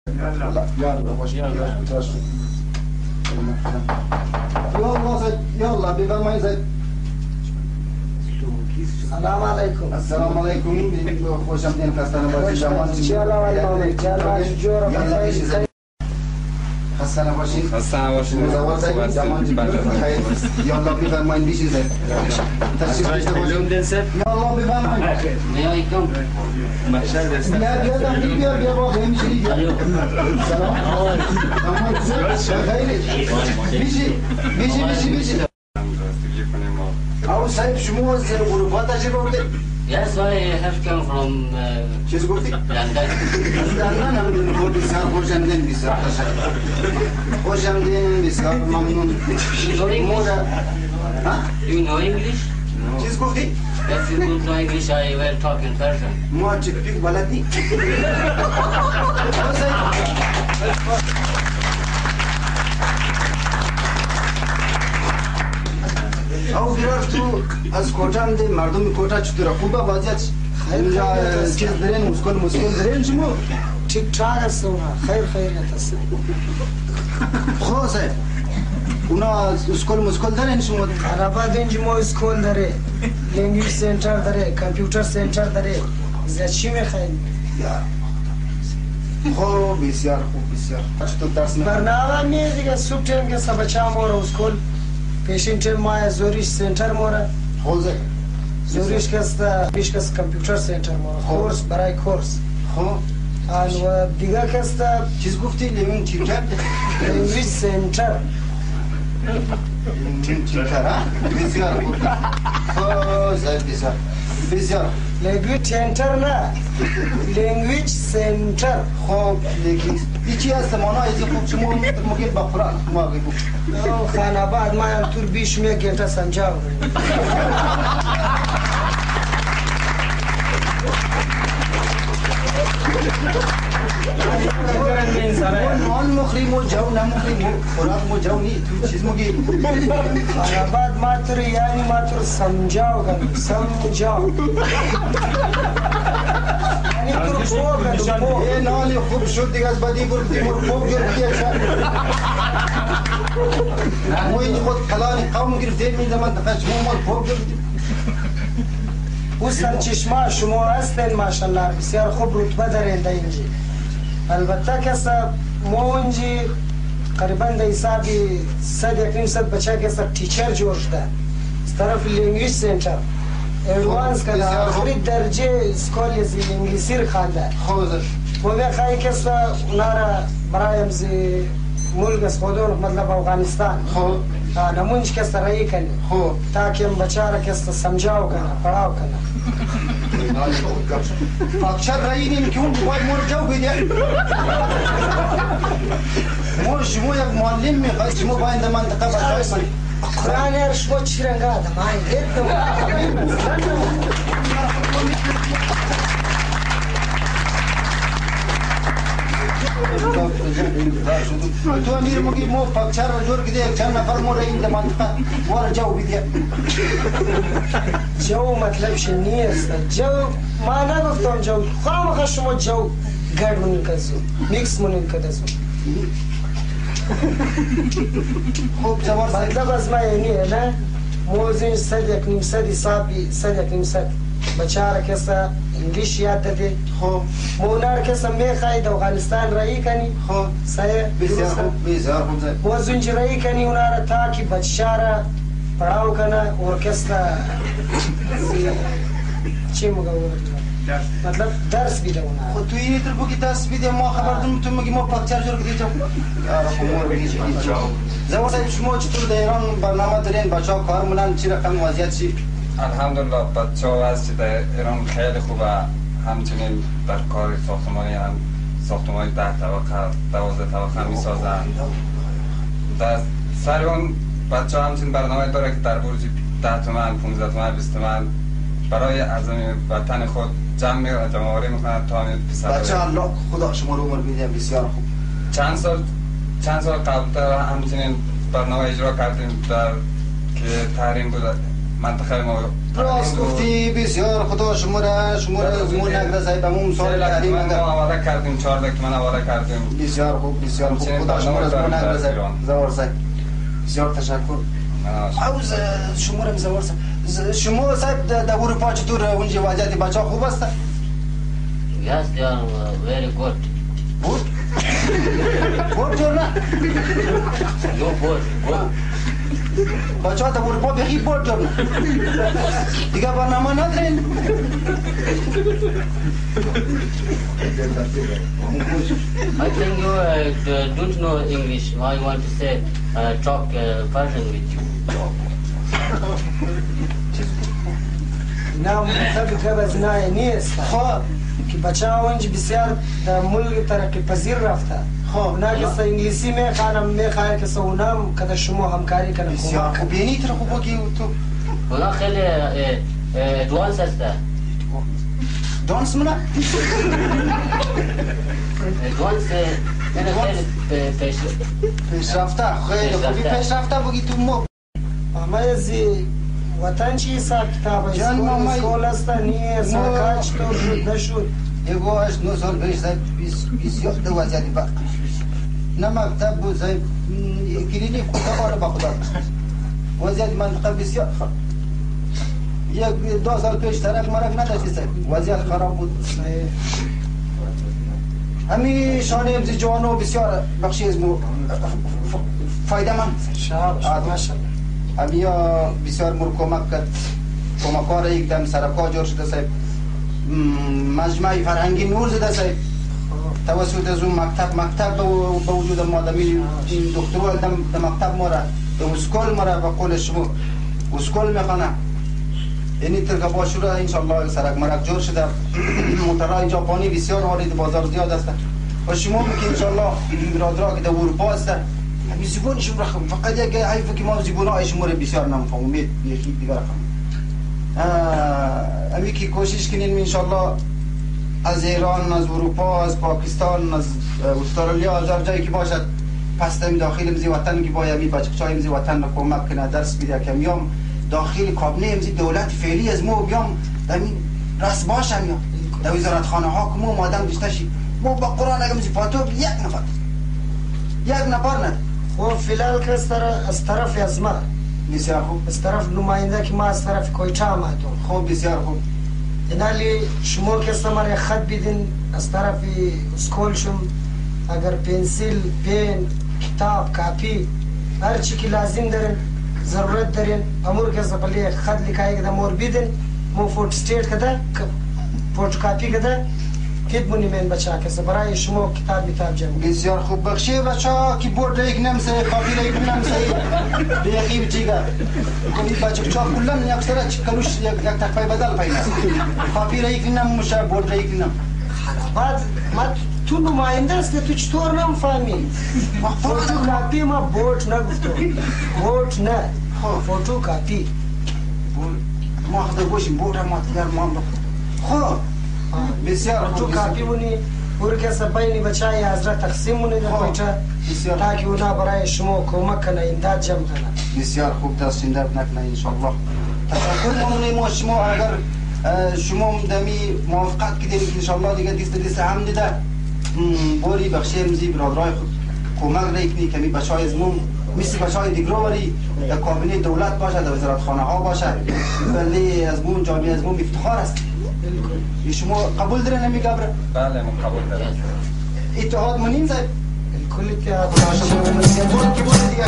يلا باش يلا بفرمایید زید. سلام علیکم. السلام علیکم. خوش آمدین خستانه باشید. خستانه باشید. خستانه باشید. یالا بفرمایید بیشی زید. تشریف داشته باشید. یالا بفرمایید. علیکم. بیا با همشی. سلام. بیشی. او صاحب شما از اروپا تشریف آوردید؟ Yes, I have come from چیز گفتی؟ London. لندن هم خود بسیار خوشمزه بسیار خوشمزه بسیار ممنون. Do you know English? چیز گفتی؟ If you don't know English, I will talk in Persian. ما چکپیک بلد نی. او بیرار تو از کوچه هم ده مردم کوچه چطوره خوبه وضعیت اینجا چیز دارین مسکول دارین شما؟ ठीक ठाक است اونا خیریت است. خواه صاحب اونا مسکول دارین شما؟ عربات اینجا ما اسکول داره، لنگویج سنتر داره، کامپیوتر سنتر داره. زیاد چی میخواین؟ خوب بسیار خوب بسیار. چطور درس میخواین؟ برنامه می دیگه صبح تایم که سه بچه هم مورا اسکول پیشین تایم ما زوریش سنتر مورا خوزه زوریش کستا پیش کس کامپیوتر سنتر مورا کورس برای کورس. خوب و دیگه کستا چیز گفتی لیمون چیکر؟ لنگویج سنتر. چیکر ها؟ بسیار خوب. خوب زید بسیار. لنگویج سنتر نه، لنگویج سنتر. خوب لیکن ایچی هست مانا ایزی خوب شما مگه با قرآن ما بگو. خانه بعد ما هم تور بیش میگیم تا سمجاو. مال مخریم و جو نمخریم و خوراک و جو نی تو چیز مگی خانه بعد ما تور یعنی ما تور سمجاو کنیم سمجاو. یعنی تور خوب کنیم. یه نالی خوب شد دیگه از بدی برد دیمور خوب گرفتی اچھا موی خود کلانی قوم گرفتی می زمان دفعه شما مال خوب گرفتی او سرچشمه شما هستین ماشاءالله بسیار خوب رتبه دارین در اینجا. البته کسا ما اینجا قریبا در حسابی 100 بچه کسا تیچر جور شده از طرف لنگویج سنتر ایڈوانس کنه آخری درجه اسکول از انگلیسی رو خانده. خوزه و بخواهی کسا اونا را برایم زی ملک از خودون مطلب افغانستان نمونج کسا رایی کنی تاکه بچه را کسا سمجاو کنه پڑاو کنه. اکثر رایی نیم که اون باید مور جو بیده شما یک معلم میخواید شما باید در منطقه بچه کنید قرآن هر شما چی رنگ آدم های تو امیر مگی مو پاکچر را جور کده چند نفر مو رایی در منطقه وار جو بیده جو مطلبش نیست. جو ما نگفتم جو خواهم شما جو گرد منین کدزو میکس منین کدزو. خوب جوار مطلب از ما اینیه نه موزین 100 حسابی 100 بچه را کسا انگلیش یاد داده. خوب مونا را کسا میخواهید افغانستان رایی کنی. خوب سایه بسیار خوب بسیار خوب زد موزونج رایی کنی اونا را تاکی بچه را پڑاو کنه ارکستر چی مگه مطلب درس بیده اونا. خود توی ایتر بو که درس بیده ما خبر دارم تو مگی ما پاکچر جور کده جو یارا خمور بگی چی زمان صاحب شما چطور در ایران برنامه دارین بچه ها کار مونن چی رقم وضعیت چی؟ الحمدلله بچه ها هستی در ایران خیلی خوبه. همچنین در کار ساختمانی هم ساختمانی 10 طبقه 12 طبقه می سازن. در سر اون بچه ها همچنین برنامه داره که در برج 10 تومن 15 تومن 20 تومن برای عزم وطن خود جمع آوری میکنن تا همین بچه الله خدا شما رو عمر بیده بسیار خوب. چند سال قبل همچنین برنامه اجرا کردیم در که تحریم بود منطقه ما راست گفتی. بسیار خدا شما را نگرسه به اون سال کردیم. ما آواره کردیم 14 تومن آواره کردیم. بسیار خوب خدا شما را نگرسه. زوار صاحب بسیار تشکر. عاوز شما را زوار صاحب. شما صاحب در اروپا چطور اونجا وضعیت بچه‌ها خوب است؟ Yes, they are very good. بود؟ بود جور نه؟ No good, good. بچه‌ها در اروپا بخی بود جور نه؟ دیگه برنامه ندارین؟ I think you don't know English. I want to say talk Persian with you. نه مطلب قبض نه نیست. خب که بچه ها اونج بسیار در ملک ترقی پذیر رفته. خب اونا که انگلیسی میخواهند که اونام که شما همکاری کنن. بسیار خوب. یعنی تر خوب بگی تو اونا خیلی ادوانس هسته. دانس منه؟ ادوانس یعنی خیلی پیشرفته. خیلی خوبی پیشرفته بگی تو ما. اما از وطن چی حساب کتاب جان ماما اسکول است نیست کاش تو شد نشد یگو اش 9 سال پیش صاحب 20 دو وضعیت با نه مکتب بود صاحب کلینیک خدا با خدا وضعیت منطقه بسیار یک 2 سال پیش ترک مرک نداشتی صاحب وضعیت خراب بود. همین شانه امزی جوانو بسیار بخشی از فایده من ماشاءالله. امیا بسیار مر کمک کرد. کمکار یک دم سرکا جور شده صاحب. مجمع فرهنگی نور زده صاحب. توسط از اون مکتب به وجود ما دمی دکترو دم مکتب ما را به اسکول ما را به قول شما اسکول میخوانه. یعنی ترکا باشورا انشالله سرک مرک جور شده. موترهای ژاپنی بسیار وارد بازار زیاد است و شما که انشالله برادرها که در اروپا است همین زبانشون رخم فقط یک حیفه که ما زبانهای شما رو بسیار نمیفهمیم یکی دیگر رخم. امی که کوشش کنیم انشالله از ایران، از اروپا، از پاکستان، از استرالیا، از هر جایی که باشد پس هم داخل امزی وطن که باید می بچه‌های امزی وطن رو کمک کنه درس بده که میام داخل کابینه امزی دولت فعلی از ما بیام همین راست باشم یا در وزارت خانه ها که ما آدم داشته شیم ما با قرآن اگه امزی فاتو یک نفر نه. خب فیلال که از طرف از ما بسیار خوب. از طرف نماینده که ما از طرف کویچه آمدیم. خوب بسیار خوب. اینالی شما که استمر خط بیدین از طرف اسکول شم اگر پنسیل پن کتاب کاپی هر چی که لازم دارین ضرورت دارین امور که زبلی خط لکایی که امور بیدین مو فوت استیت کده فوت کاپی کده کد بونی من بچه که برای شما کتاب جمع. بسیار خوب. بخشی بچه کی بورد یک نمسه کاپی یک نمسه بیخی بچیگه این بچه کلن یک سر کلوش یک تکفای بدل پایین است کاپی یک نمشه بورد یک نم. بعد ما تو نماینده است تو چطور نمیفهمی؟ فوتو کاپی ما بورد نگفتم بورد نه فوتو کاپی ما خدا گوشیم بورد ما دیگر ما خب بسیار تو کاپی بونی اور که سبایی بچای حضرت تقسیم مونه در کویچه تاکه اونا برای شما کمک کنه امداد جمع کنه. بسیار خوب دست درد نکنه انشالله. تشکر ممنون ما شما اگر شما دمی موافقت کردین که انشالله دیگه دست هم دیده بوری بخشی امزی برادرای خود کمک ریکنی کمی بچهای از مون مثل بچهای دیگر ولی در کابینه دولت باشه در وزارت خانه ها باشه ولی از مون جامعه از مون افتخار است. شما قبول دارین نمی گبره؟ بله ما قبول داریم. اتحاد منیم زد؟ الکل اتحاد. شما مسیحیان که بوده دیگه